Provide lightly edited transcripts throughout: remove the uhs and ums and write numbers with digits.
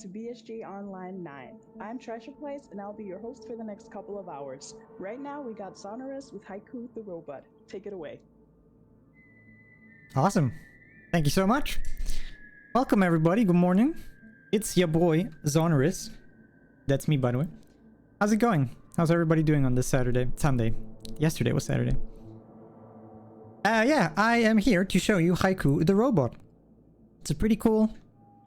to BSG Online 9. I'm TrashaPlays, and I'll be your host for the next couple of hours. Right now, we got xoneris with Haiku the robot. Take it away. Awesome. Thank you so much. Welcome, everybody. Good morning. It's your boy, xoneris. That's me, by the way. How's it going? How's everybody doing on this Sunday? Yesterday was Saturday. Yeah, I am here to show you Haiku the robot. It's a pretty cool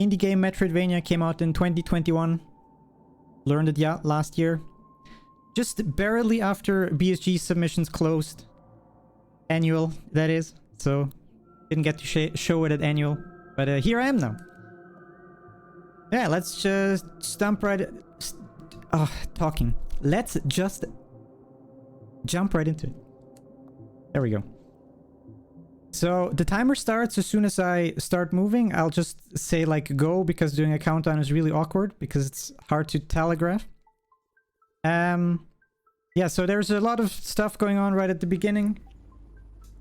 indie game. Metroidvania came out in 2021. Learned it last year. Just barely after BSG submissions closed. Annual, that is. So, didn't get to show it at annual. But here I am now. Yeah, let's just jump right... talking. Let's just jump right into it. There we go. So the timer starts as soon as I start moving. I'll just say like go, because doing a countdown is really awkward because it's hard to telegraph. Yeah, so there's a lot of stuff going on right at the beginning.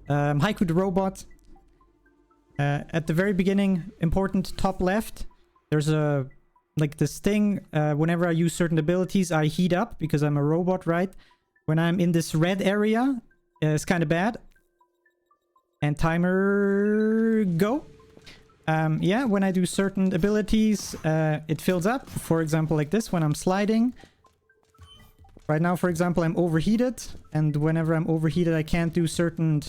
Haiku the robot. At the very beginning, important top left, there's a like this thing. Whenever I use certain abilities, I heat up because I'm a robot, right? When I'm in this red area, it's kind of bad. And timer go. Yeah, when I do certain abilities, it fills up. For example, like this, when I'm sliding. Right now, for example, I'm overheated. And whenever I'm overheated, I can't do certain...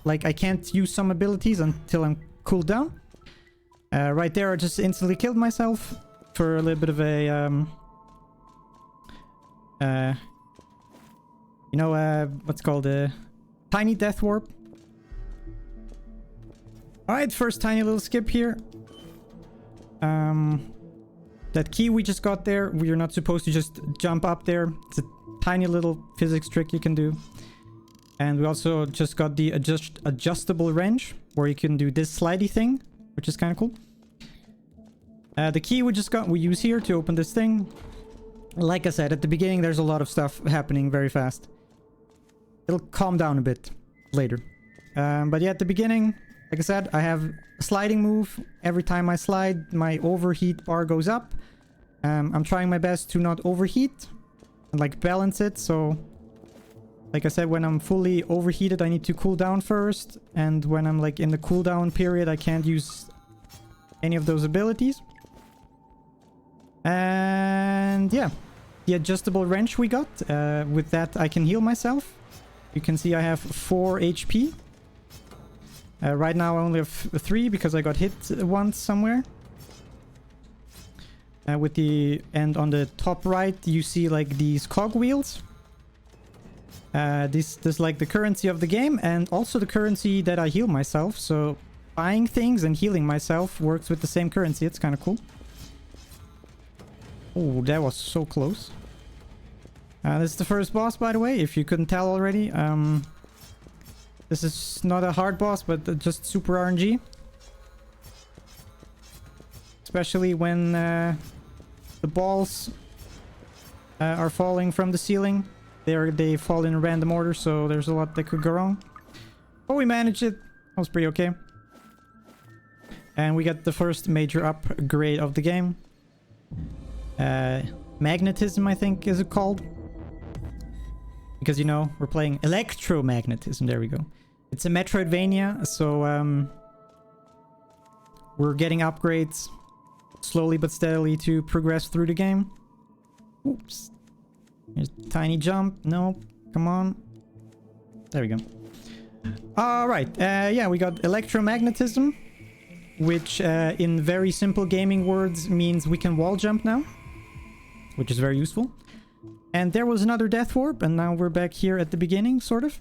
Like, I can't use some abilities until I'm cooled down. Right there, I just instantly killed myself for a little bit of a... what's called a tiny death warp. Alright, first tiny little skip here. That key we just got there, we are not supposed to just jump up there. It's a tiny little physics trick you can do. And we also just got the adjustable wrench, where you can do this slidey thing, which is kind of cool. The key we just got, we use here to open this thing. Like I said, at the beginning, there's a lot of stuff happening very fast. It'll calm down a bit later. But yeah, at the beginning... Like I said, I have a sliding move. Every time I slide, my overheat bar goes up. I'm trying my best to not overheat and like balance it. So, like I said, when I'm fully overheated, I need to cool down first. And when I'm like in the cooldown period, I can't use any of those abilities. And yeah, the adjustable wrench we got. With that, I can heal myself. You can see I have 4 HP. Right now I only have 3 because I got hit once somewhere. With the... And on the top right you see like these cogwheels. This is like the currency of the game, and also the currency that I heal myself. So buying things and healing myself works with the same currency. It's kind of cool. Oh, that was so close. This is the first boss, by the way, if you couldn't tell already. This is not a hard boss, but just super RNG. Especially when the balls are falling from the ceiling. They fall in a random order, so there's a lot that could go wrong. But we managed it. That was pretty okay. And we got the first major upgrade of the game. Magnetism, I think, is it called? Because, you know, we're playing electromagnetism. There we go. It's a Metroidvania, so we're getting upgrades slowly but steadily to progress through the game. Oops. Here's a tiny jump. No, come on. There we go. Alright, yeah, we got electromagnetism, which in very simple gaming words means we can wall jump now, which is very useful. And there was another death warp, and now we're back here at the beginning, sort of.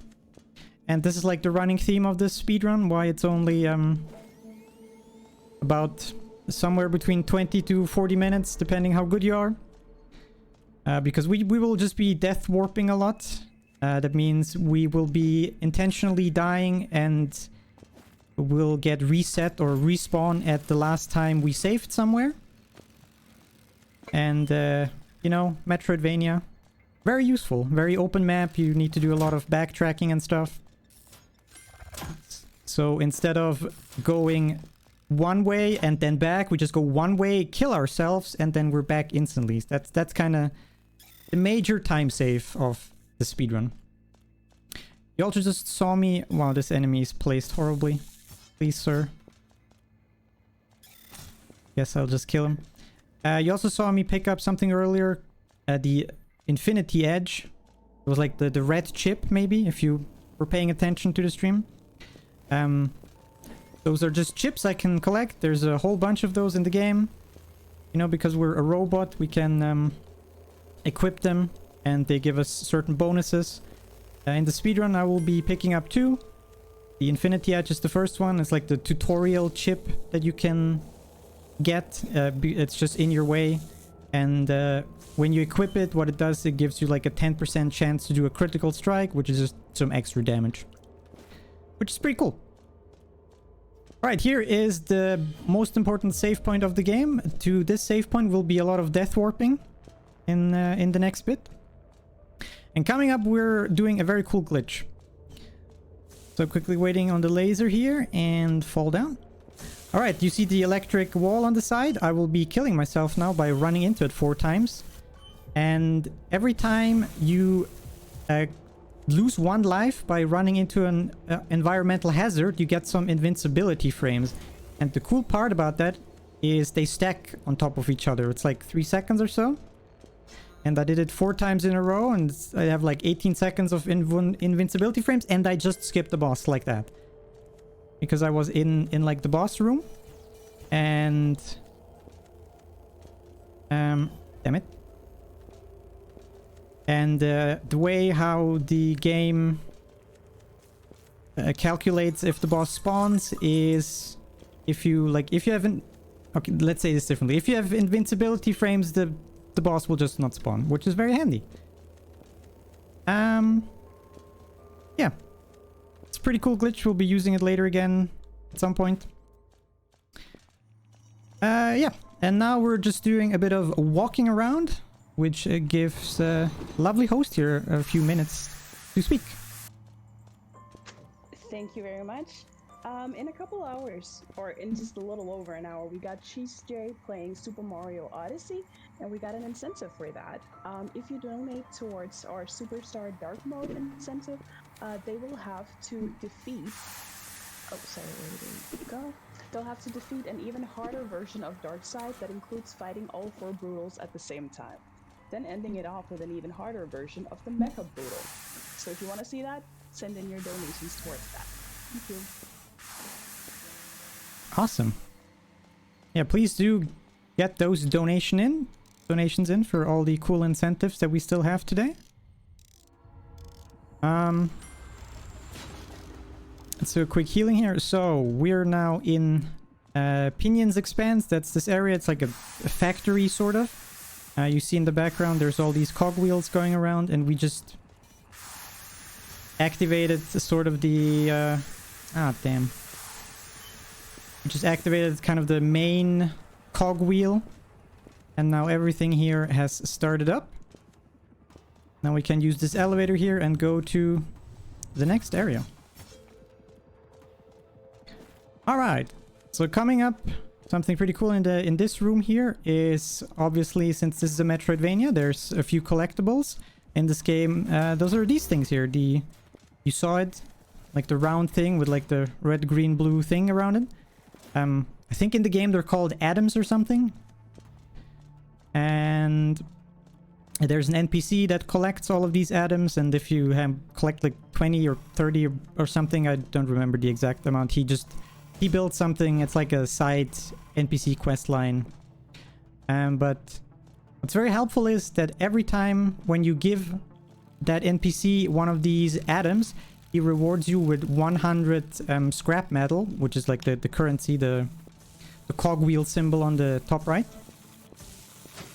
And this is like the running theme of this speedrun, why it's only about somewhere between 20 to 40 minutes, depending how good you are. Because we will just be death warping a lot. That means we will be intentionally dying and we'll get reset or respawn at the last time we saved somewhere. And, you know, Metroidvania. Very useful. Very open map. You need to do a lot of backtracking and stuff. So instead of going one way and then back. We just go one way, kill ourselves, and then we're back instantly. That's kind of the major time save of the speedrun. You also just saw me... Wow, this enemy is placed horribly. Please, sir. Yes, I'll just kill him. You also saw me pick up something earlier. The Infinity Edge. It was like the red chip, maybe, if you were paying attention to the stream. Those are just chips I can collect. There's a whole bunch of those in the game. You know, because we're a robot, we can equip them, and they give us certain bonuses. In the speedrun, I will be picking up 2. The Infinity Edge is the first one. It's like the tutorial chip that you can get. It's just in your way. And when you equip it, what it does, it gives you like a 10% chance to do a critical strike, which is just some extra damage. Which is pretty cool. Alright, here is the most important save point of the game. To this save point will be a lot of death warping in the next bit. And coming up, we're doing a very cool glitch. So quickly waiting on the laser here and fall down. Alright, you see the electric wall on the side? I will be killing myself now by running into it 4 times. And every time you lose 1 life by running into an environmental hazard, you get some invincibility frames. And the cool part about that is they stack on top of each other. It's like 3 seconds or so. And I did it 4 times in a row, and I have like 18 seconds of invincibility frames, and I just skipped the boss like that. Because I was in like the boss room. And... damn it. And the way how the game calculates if the boss spawns is... If you haven't... Okay, let's say this differently. If you have invincibility frames, the boss will just not spawn, which is very handy. Yeah. It's a pretty cool glitch. We'll be using it later again at some point. Yeah. And now we're just doing a bit of walking around, which gives a lovely host here a few minutes to speak. Thank you very much. In a couple hours, or in just a little over an hour, we got Cheese J playing Super Mario Odyssey, and we got an incentive for that. If you donate towards our Superstar Dark Mode incentive, they will have to defeat... Oh, sorry, where did it go? They'll have to defeat an even harder version of Darkside that includes fighting all 4 Brutals at the same time, then ending it off with an even harder version of the Mecha Brutal. So if you want to see that, send in your donations towards that. Thank you. Awesome. Yeah, please do get those donations in for all the cool incentives that we still have today. Let's do a quick healing here. So we're now in Pinion's Expanse. That's this area. It's like a factory sort of. You see in the background there's all these cogwheels going around, and we just activated sort of the damn. We just activated kind of the main cogwheel, and now everything here has started up. Now we can use this elevator here and go to the next area. Alright, so coming up, something pretty cool in this room here is, obviously, since this is a Metroidvania, there's a few collectibles in this game. Those are these things here. You saw it, like the round thing with like the red, green, blue thing around it. I think in the game they're called atoms or something. And there's an NPC that collects all of these atoms, and if you collect like 20 or 30 or something, I don't remember the exact amount, he built something. It's like a side NPC quest line. But what's very helpful is that every time when you give that NPC one of these atoms, he rewards you with 100 scrap metal, which is like the currency, the cogwheel symbol on the top right.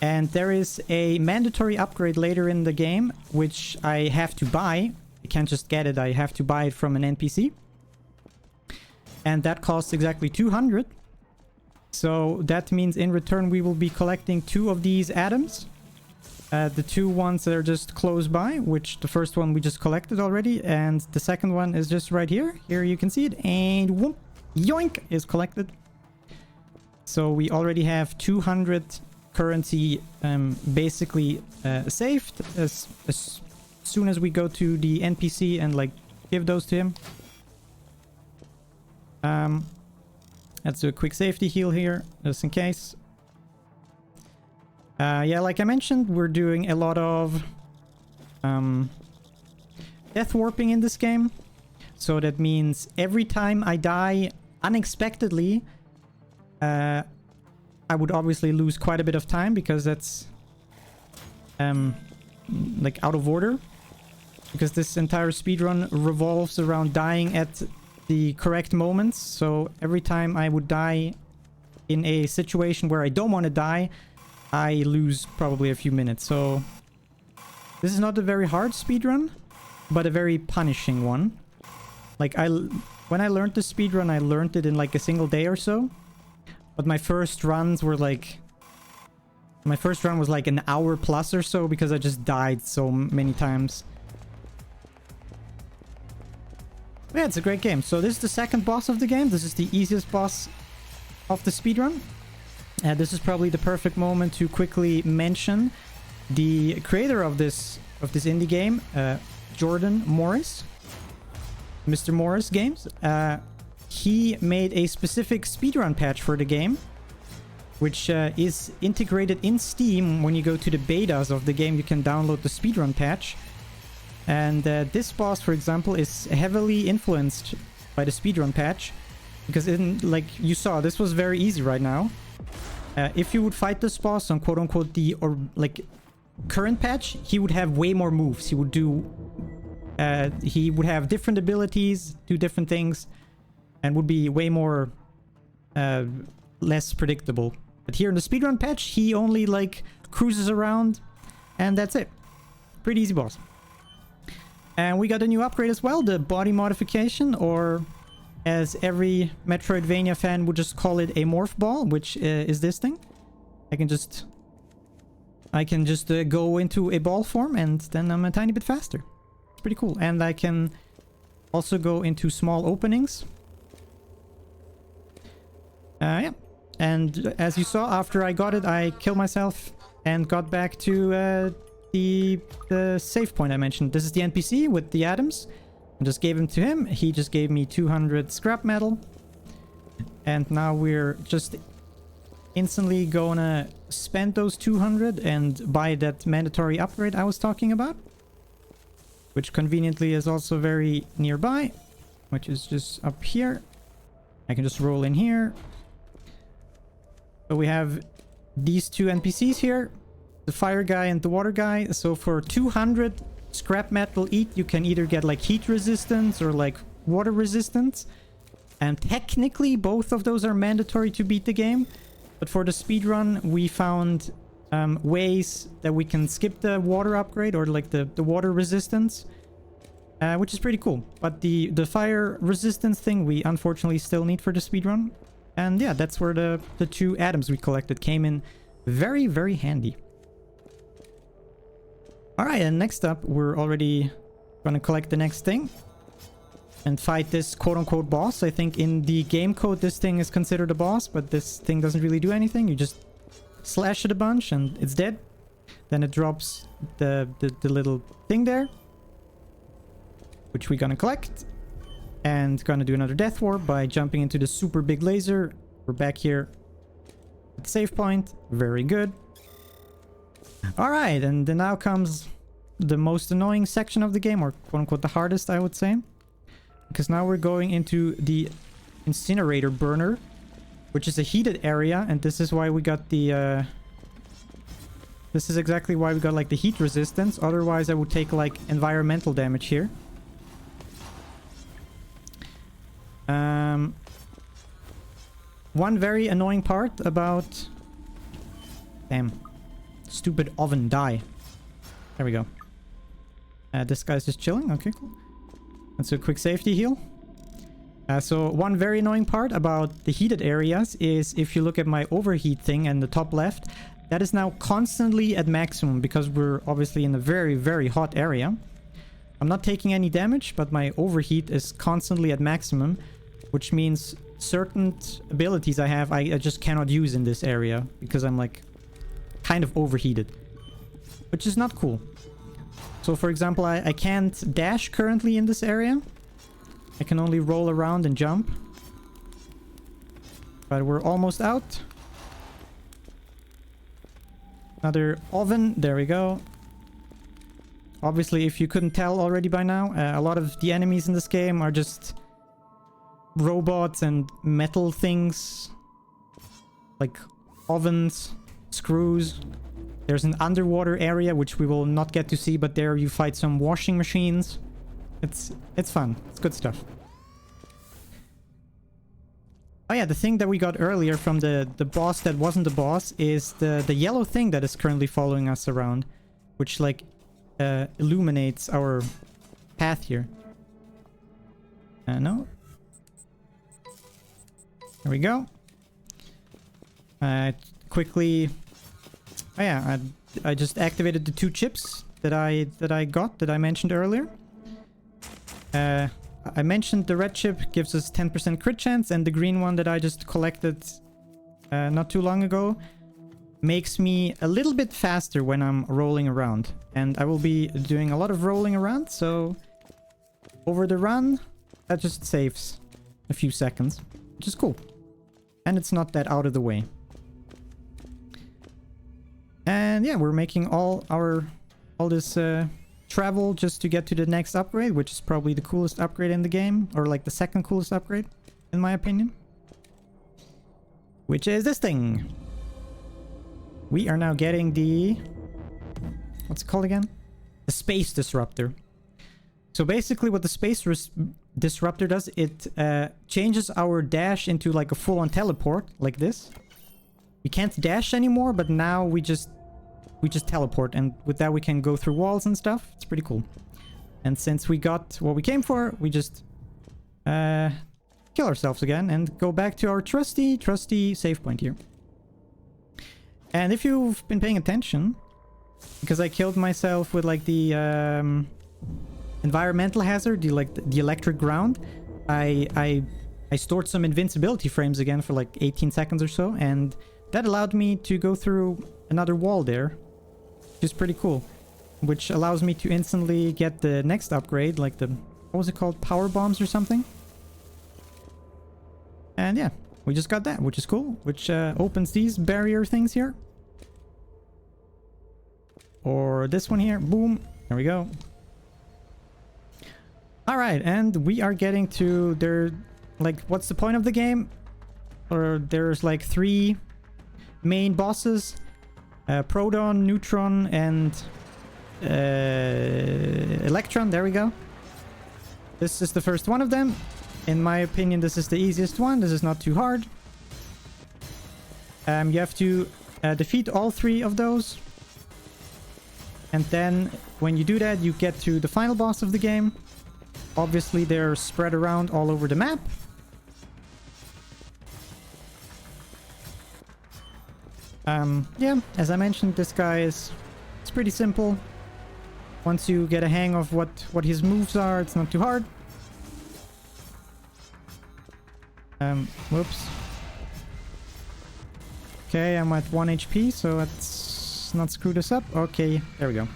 And there is a mandatory upgrade later in the game, which I have to buy. I can't just get it, I have to buy it from an NPC. And that costs exactly 200. So that means in return we will be collecting 2 of these atoms. The 2 ones that are just close by, which the first one we just collected already, and the second one is just right here. Here you can see it, and whoop, yoink, is collected. So we already have 200 currency basically saved as soon as we go to the NPC and like give those to him. Let's do a quick safety heal here, just in case. Yeah, like I mentioned, we're doing a lot of death warping in this game. So that means every time I die unexpectedly, I would obviously lose quite a bit of time because that's like out of order. Because this entire speedrun revolves around dying at the correct moments. So every time I would die in a situation where I don't want to die, I lose probably a few minutes. So this is not a very hard speedrun, but a very punishing one. Like when I learned the speedrun, I learned it in like a single day or so. But my first runs were like... My first run was like an hour plus or so because I just died so many times. Yeah, it's a great game. So this is the second boss of the game. This is the easiest boss of the speedrun. This is probably the perfect moment to quickly mention the creator of this indie game, Jordan Morris. Mr. Morris Games. He made a specific speedrun patch for the game, which is integrated in Steam. When you go to the betas of the game, you can download the speedrun patch. And this boss, for example, is heavily influenced by the speedrun patch. Because like you saw, this was very easy right now. If you would fight this boss on quote-unquote the current patch, he would have way more moves. He would have different abilities, do different things, and would be way more less predictable. But here in the speedrun patch, he only like cruises around, and that's it. Pretty easy boss. And we got a new upgrade as well, the body modification, or as every Metroidvania fan would just call it, a morph ball, which is this thing. I can just go into a ball form, and then I'm a tiny bit faster. It's pretty cool. And I can also go into small openings. Yeah. And as you saw, after I got it, I killed myself and got back to the save point I mentioned. This is the NPC with the atoms. I just gave him to him. He just gave me 200 scrap metal. And now we're just instantly gonna spend those 200 and buy that mandatory upgrade I was talking about. Which conveniently is also very nearby. Which is just up here. I can just roll in here. So we have these two NPCs here. The fire guy and the water guy. So for 200 scrap metal each, you can either get like heat resistance or like water resistance. And technically both of those are mandatory to beat the game. But for the speedrun, we found ways that we can skip the water upgrade or like the water resistance. Which is pretty cool. But the fire resistance thing we unfortunately still need for the speedrun. And yeah, that's where the two atoms we collected came in very, very handy. Alright, and next up, we're already gonna collect the next thing. And fight this quote-unquote boss. I think in the game code, this thing is considered a boss, but this thing doesn't really do anything. You just slash it a bunch and it's dead. Then it drops the little thing there, which we're gonna collect. And gonna do another death warp by jumping into the super big laser. We're back here at the save point. Very good. Alright, and then now comes the most annoying section of the game, or quote-unquote the hardest, I would say. Because now we're going into the incinerator burner, which is a heated area, and this is why we got the... This is exactly why we got like the heat resistance, otherwise I would take like environmental damage here. One very annoying part about... Damn. Stupid oven, die. There we go. This guy's just chilling. Okay, cool. Let's do a quick safety heal. So one very annoying part about the heated areas is if you look at my overheat thing in the top left, that is now constantly at maximum because we're obviously in a very, very hot area. I'm not taking any damage, but my overheat is constantly at maximum, which means certain abilities I have, I just cannot use in this area because I'm like kind of overheated, which is not cool. So for example, I can't dash currently in this area. I can only roll around and jump. But we're almost out. Another oven. There we go. Obviously, if you couldn't tell already by now, a lot of the enemies in this game are just robots and metal things. Like ovens, screws. There's an underwater area, which we will not get to see, but there you fight some washing machines. It's fun. It's good stuff. Oh yeah, the thing that we got earlier from the boss that wasn't the boss is the yellow thing that is currently following us around, which like illuminates our path here. No. There we go. Quickly. Oh yeah, I just activated the 2 chips that I mentioned earlier. I mentioned the red chip gives us 10% crit chance, and the green one that I just collected not too long ago makes me a little bit faster when I'm rolling around. And I will be doing a lot of rolling around, so over the run, that just saves a few seconds, which is cool. And it's not that out of the way. And yeah, we're making all this travel just to get to the next upgrade, which is probably the coolest upgrade in the game, or like the second coolest upgrade, in my opinion. Which is this thing. We are now getting the... what's it called again? The Space Disruptor. So basically what the Space Disruptor does, it changes our dash into like a full-on teleport, like this. We can't dash anymore, but now we just teleport, and with that we can go through walls and stuff. It's pretty cool. And since we got what we came for, we just kill ourselves again and go back to our trusty save point here. And if you've been paying attention, because I killed myself with like the environmental hazard, the electric ground, I stored some invincibility frames again for like 18 seconds or so, and that allowed me to go through another wall there, which is pretty cool. Which allows me to instantly get the next upgrade, like the... what was it called? Power bombs or something? And yeah, we just got that, which is cool. Which opens these barrier things here. Or this one here. Boom. There we go. Alright, and we are getting to their... like, what's the point of the game? Or there's like 3 main bosses. Proton, Neutron, and Electron. There we go. This is the first one of them. In my opinion, this is the easiest one. This is not too hard. You have to defeat all 3 of those. And then when you do that, you get to the final boss of the game. Obviously, they're spread around all over the map. Yeah, as I mentioned, this guy is... it's pretty simple. Once you get a hang of what his moves are, it's not too hard. Whoops. Okay, I'm at 1 HP, so let's not screw this up. Okay, there we go.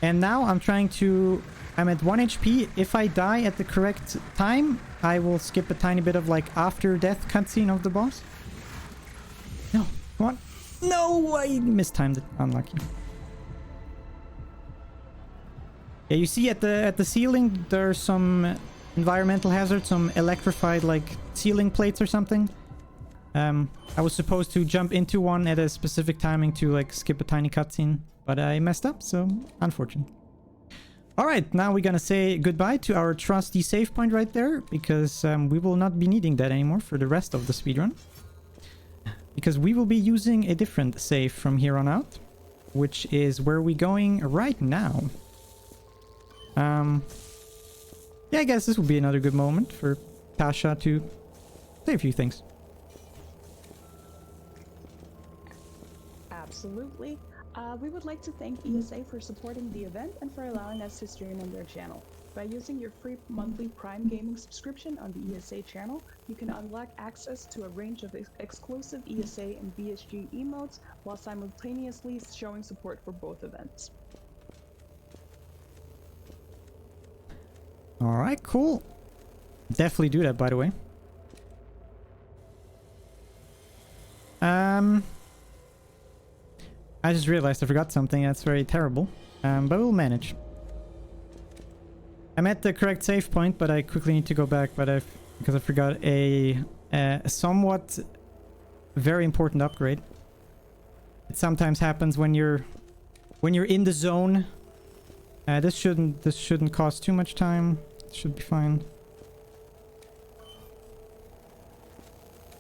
And now I'm trying to... I'm at 1 HP. If I die at the correct time, I will skip a tiny bit of like after death cutscene of the boss. No, come on. No, I mistimed it. Unlucky. Yeah, you see at the ceiling there's some environmental hazard, some electrified like ceiling plates or something. I was supposed to jump into one at a specific timing to like skip a tiny cutscene, but I messed up, so unfortunate. Alright, now we're gonna say goodbye to our trusty save point right there, because we will not be needing that anymore for the rest of the speedrun. Because we will be using a different save from here on out, which is where we're going right now. Yeah, I guess this would be another good moment for Tasha to say a few things. Absolutely. We would like to thank ESA for supporting the event and for allowing us to stream on their channel. By using your free monthly Prime Gaming subscription on the ESA channel, you can unlock access to a range of exclusive ESA and BSG emotes while simultaneously showing support for both events. Alright, cool. Definitely do that, by the way. I just realized I forgot something. That's very terrible. But we'll manage. I'm at the correct save point, but I quickly need to go back. Because I forgot a somewhat very important upgrade. It sometimes happens when you're in the zone. This shouldn't cost too much time. It should be fine.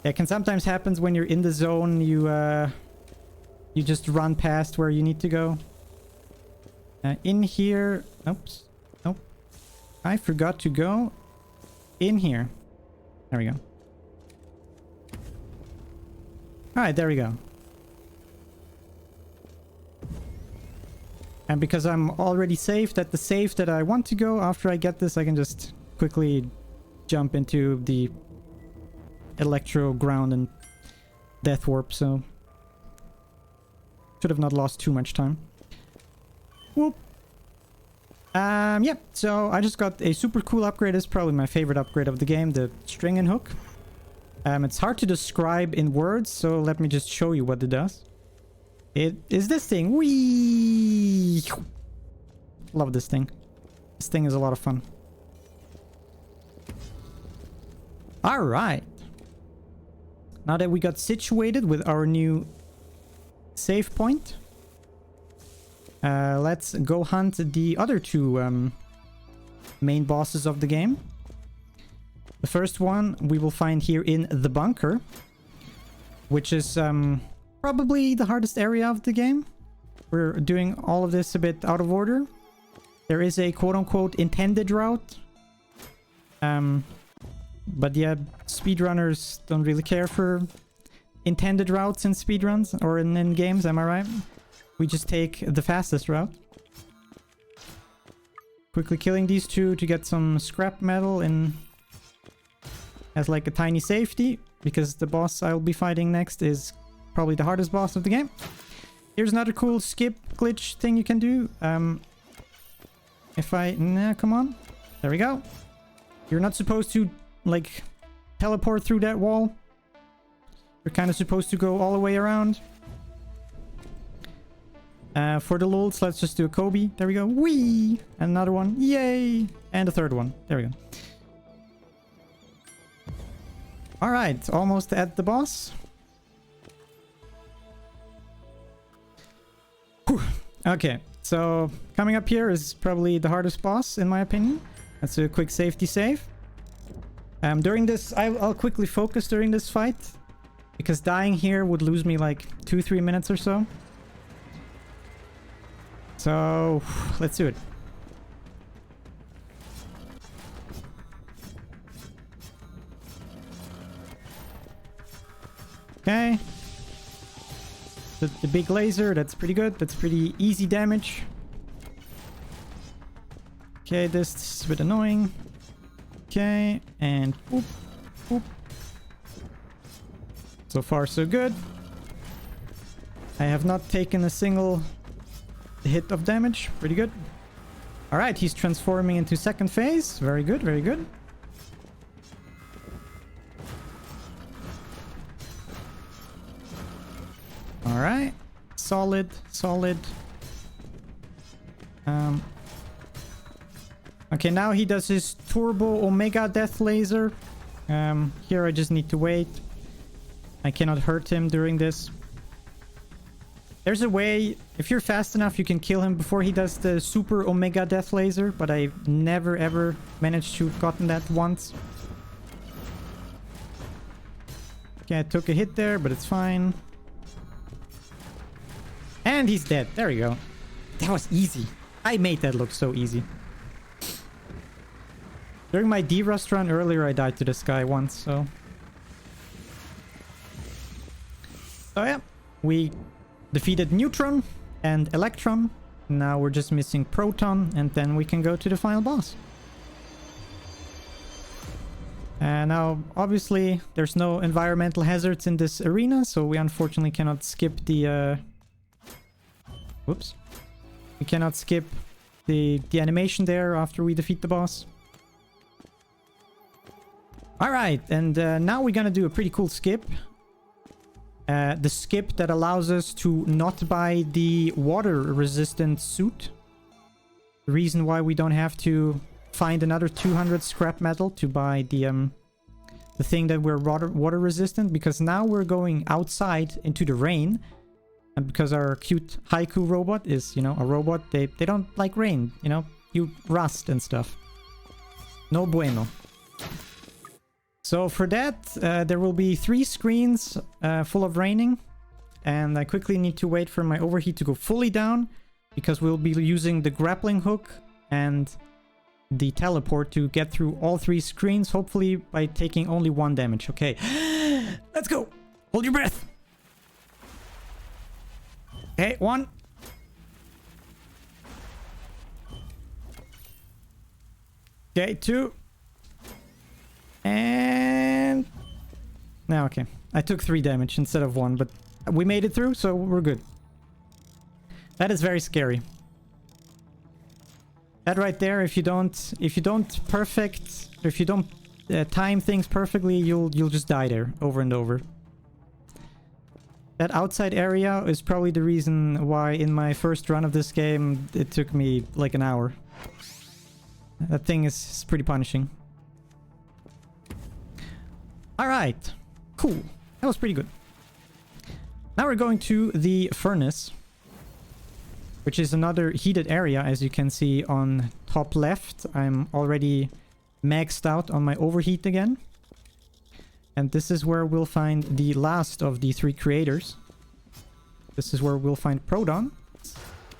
Yeah, it can sometimes happen when you're in the zone. You just run past where you need to go. In here. Oops. Nope. I forgot to go in here. There we go. Alright, there we go. And because I'm already saved at the save that I want to go, after I get this, I can just quickly jump into the electro ground and death warp, so should have not lost too much time. Whoop. Yeah, so I just got a super cool upgrade. It's probably my favorite upgrade of the game, the string and hook. It's hard to describe in words, so let me just show you what it does. It is this thing. Whee! Love this thing. This thing is a lot of fun. Alright. Now that we got situated with our new save point, let's go hunt the other two main bosses of the game. The first one we will find here in the bunker, which is probably the hardest area of the game. We're doing all of this a bit out of order. There is a quote-unquote intended route. But yeah, speedrunners don't really care for intended routes in speedruns or in games, am I right? We just take the fastest route. Quickly killing these two to get some scrap metal in as like a tiny safety, because the boss I'll be fighting next is probably the hardest boss of the game. Here's another cool skip glitch thing you can do. Come on. There we go. You're not supposed to, like, teleport through that wall. You're kind of supposed to go all the way around. For the lulz, let's just do a Kobe. There we go. Whee! And another one. Yay! And a third one. There we go. Alright, almost at the boss. Whew. Okay, so coming up here is probably the hardest boss, in my opinion. Let's do a quick safety save. During this, I'll quickly focus during this fight, because dying here would lose me like 2-3 minutes or so. So, let's do it. Okay. The big laser, that's pretty good. That's pretty easy damage. Okay, this is a bit annoying. Okay, and whoop, whoop. So far, so good. I have not taken a single hit of damage. Pretty good. Alright, he's transforming into second phase. Very good, very good. Alright. Solid, solid. Okay, now he does his turbo omega death laser. Here I just need to wait. I cannot hurt him during this. There's a way, if you're fast enough, you can kill him before he does the super omega death laser, but I've never ever managed to have gotten that once. Okay, I took a hit there, but it's fine. And he's dead. There we go. That was easy. I made that look so easy. During my D-Rust run earlier, I died to this guy once, so... So yeah, we defeated Neutron and Electron. Now we're just missing Proton, and then we can go to the final boss. Now, obviously, there's no environmental hazards in this arena, so we unfortunately cannot skip the... Whoops. We cannot skip the animation there after we defeat the boss. Alright, and now we're gonna do a pretty cool skip. The skip that allows us to not buy the water-resistant suit. The reason why we don't have to find another 200 scrap metal to buy the thing that we're water resistant, because now we're going outside into the rain, and because our cute Haiku robot is, you know, a robot, they don't like rain, you know, you rust and stuff. No bueno. So for that, there will be 3 screens full of raining, and I quickly need to wait for my overheat to go fully down, because we'll be using the grappling hook and the teleport to get through all 3 screens, hopefully by taking only 1 damage. Okay, let's go. Hold your breath. Okay, 1. Okay, 2. And... now, okay. I took 3 damage instead of 1, but we made it through, so we're good. That is very scary. That right there, if you don't time things perfectly, you'll just die there over and over. That outside area is probably the reason why in my first run of this game it took me like an hour. That thing is pretty punishing. Alright, cool. That was pretty good. Now we're going to the furnace, which is another heated area, as you can see on top left. I'm already maxed out on my overheat again. And this is where we'll find the last of the 3 creators. This is where we'll find Proton.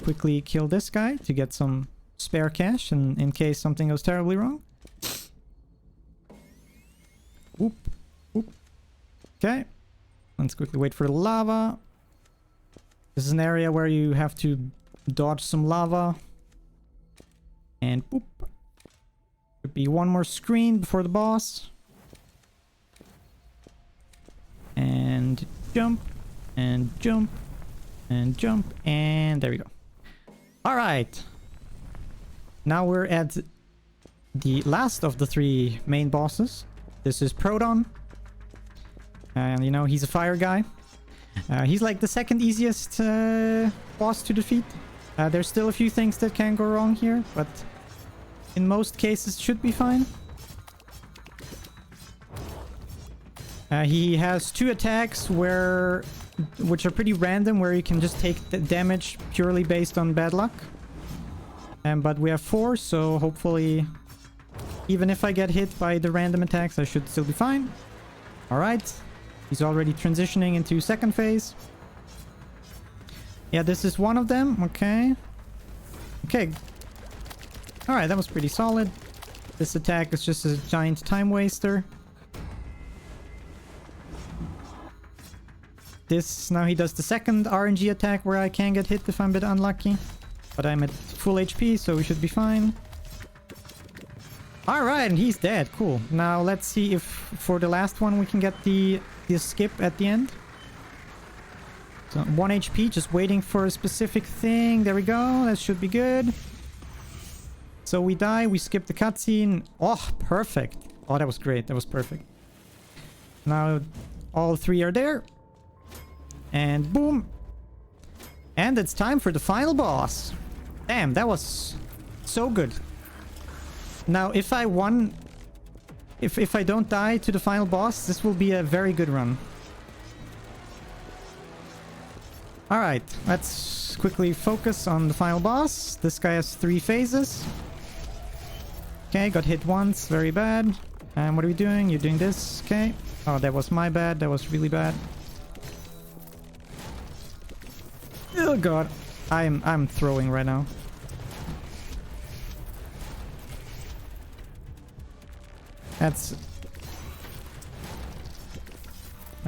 Quickly kill this guy to get some spare cash in case something goes terribly wrong. Whoop, whoop. Okay. Let's quickly wait for the lava. This is an area where you have to dodge some lava. And boop. Could be 1 more screen before the boss. And jump. And jump. And jump. And there we go. Alright. Now we're at the last of the 3 main bosses. This is Proton. And you know, he's a fire guy. He's like the 2nd easiest boss to defeat. There's still a few things that can go wrong here, but in most cases should be fine. He has 2 attacks which are pretty random, where you can just take the damage purely based on bad luck. But we have 4, so hopefully, even if I get hit by the random attacks, I should still be fine. Alright. He's already transitioning into 2nd phase. Yeah, this is one of them. Okay. Okay. Alright, that was pretty solid. This attack is just a giant time waster. This, now he does the 2nd RNG attack where I can get hit if I'm a bit unlucky. But I'm at full HP, so we should be fine. Alright, and he's dead. Cool. Now let's see if for the last one we can get the skip at the end. So 1 HP, just waiting for a specific thing. There we go. That should be good. So we die, we skip the cutscene. Oh, perfect. Oh, that was great. That was perfect. Now all 3 are there. And boom. And it's time for the final boss. Damn, that was so good. Now, if I won... If I don't die to the final boss, this will be a very good run. Alright, let's quickly focus on the final boss. This guy has 3 phases. Okay, got hit once, very bad. And what are we doing? You're doing this, okay. Oh, that was my bad, that was really bad. Oh god, I'm throwing right now. Let's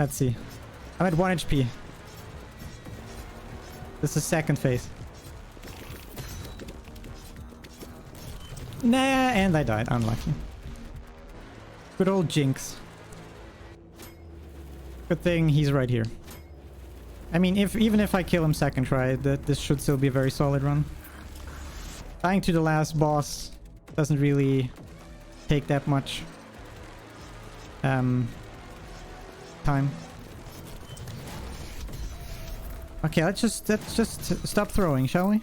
see. I'm at 1 HP. This is 2nd phase. Nah, and I died. Unlucky. Good old Jinx. Good thing he's right here. I mean, even if I kill him second try, this should still be a very solid run. Dying to the last boss doesn't really take that much time. Okay, let's just stop throwing, shall we?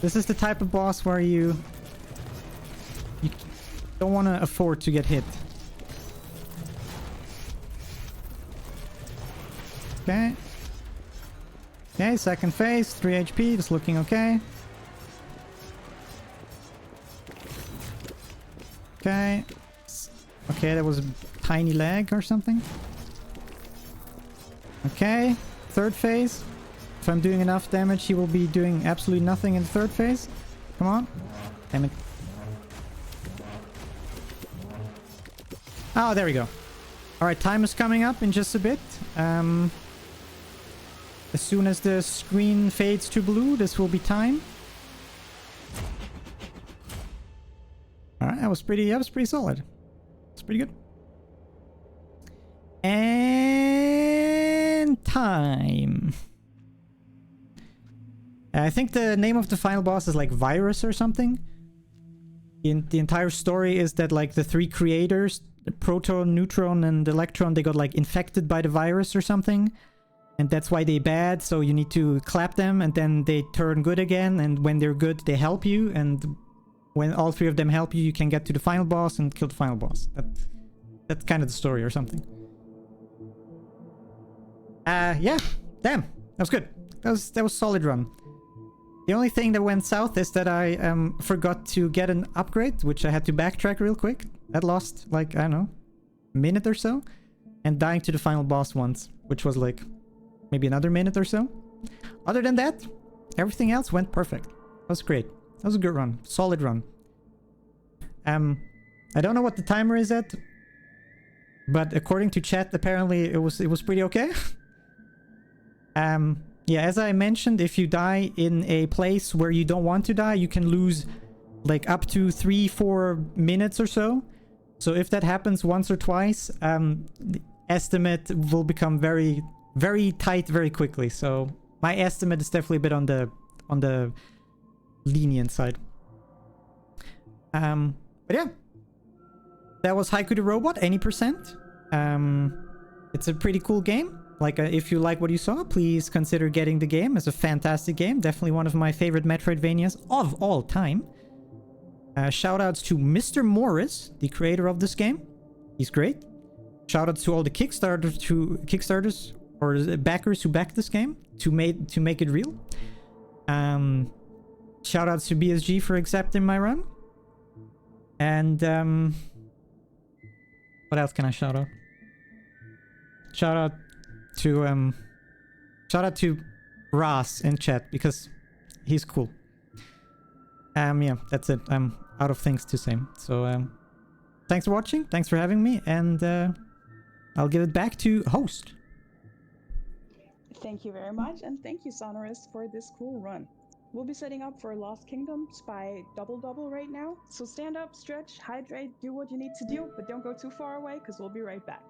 This is the type of boss where you don't want to afford to get hit. Okay. Okay, second phase, 3 HP, just looking okay. Okay. Okay, that was a tiny lag or something. Okay, third phase. If I'm doing enough damage, he will be doing absolutely nothing in the third phase. Come on. Damn it. Oh, there we go. Alright, time is coming up in just a bit. As soon as the screen fades to blue, this will be time. Alright, that was pretty solid. It's pretty good. And time. I think the name of the final boss is like Virus or something. The entire story is that like the three creators, the Proton, Neutron, and Electron, they got like infected by the virus or something. And that's why they bad, so you need to clap them and then they turn good again. And when they're good, they help you. And when all three of them help you, you can get to the final boss and kill the final boss. That's kind of the story or something. Yeah. Damn. That was good. That was a solid run. The only thing that went south is that I forgot to get an upgrade, which I had to backtrack real quick. That lost, like, I don't know, a minute or so. And dying to the final boss once, which was like maybe another minute or so. Other than that, everything else went perfect. That was great. That was a good run. Solid run. I don't know what the timer is at, but according to chat, apparently it was pretty okay. Yeah, as I mentioned, if you die in a place where you don't want to die, you can lose like up to 3-4 minutes or so. So if that happens once or twice, the estimate will become very, very tight very quickly. So my estimate is definitely a bit on the lenient side. But yeah, that was Haiku the Robot, any %. It's a pretty cool game. Like, if you like what you saw, please consider getting the game. It's a fantastic game. Definitely one of my favorite Metroidvanias of all time. Shoutouts to Mr. Morris, the creator of this game. He's great. Shoutouts to all the Kickstarters or the backers who backed this game to make it real. Shoutouts to BSG for accepting my run. And what else can I shout out? Shout out to Ross in chat because he's cool. Yeah, that's it. I'm out of things to say. So thanks for watching, thanks for having me, and I'll give it back to host. Thank you very much, and thank you, Xoneris, for this cool run. We'll be setting up for Lost Kingdoms by double right now. So stand up, stretch, hydrate, do what you need to do, but don't go too far away because we'll be right back.